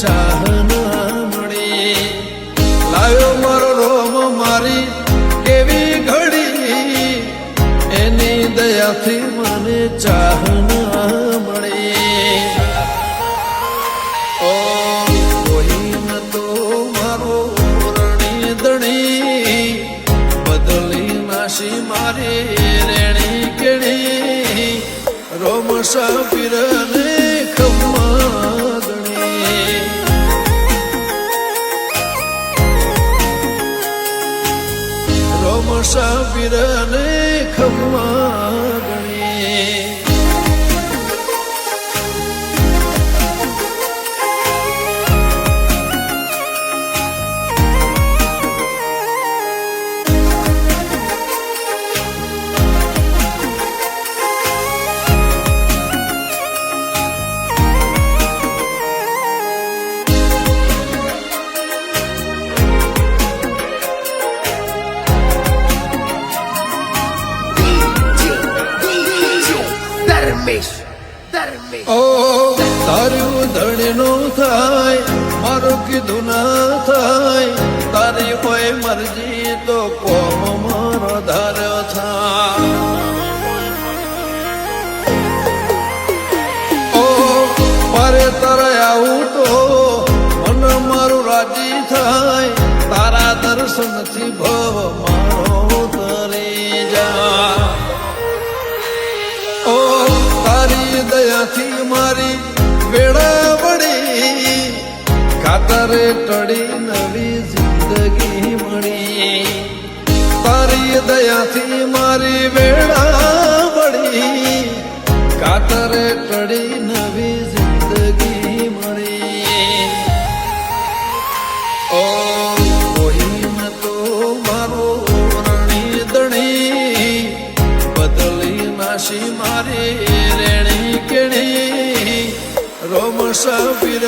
ચાહના મળી લાવ્યો મારો રોમ મારી કેવી ઘડી એની દયાથી મને ચાહના મળી ઓ કોઈ ન તો મારો રણી દણી બદલી નાશી મારી રેણી કેણી રોમ સાપીરને ખમ્મા ગણી રોમ સાપીરને ખમ્મા ગણી ઓ તારું ધણીનો થાય મારું કીધું ના થાય તારી હોય મરજી તો કોમ મારો ધાર્યો થાય ઓ મારે તારે આવું તો મન મારું રાજી થાય તારા દર્શનથી ભવ મારો તરી જા ઓ તારી દયાથી મારી વેળા વળી ખાતરે ટળી નવી જિંદગી મળી તારી દયાથી મારી વેળા વળી ખાતરે ટળી નવી જિંદગી મળી ઓ કોઈ ન તો મારો રણી દણી બદલી નાશી મારી રેણી કેણી રોમ સાપીર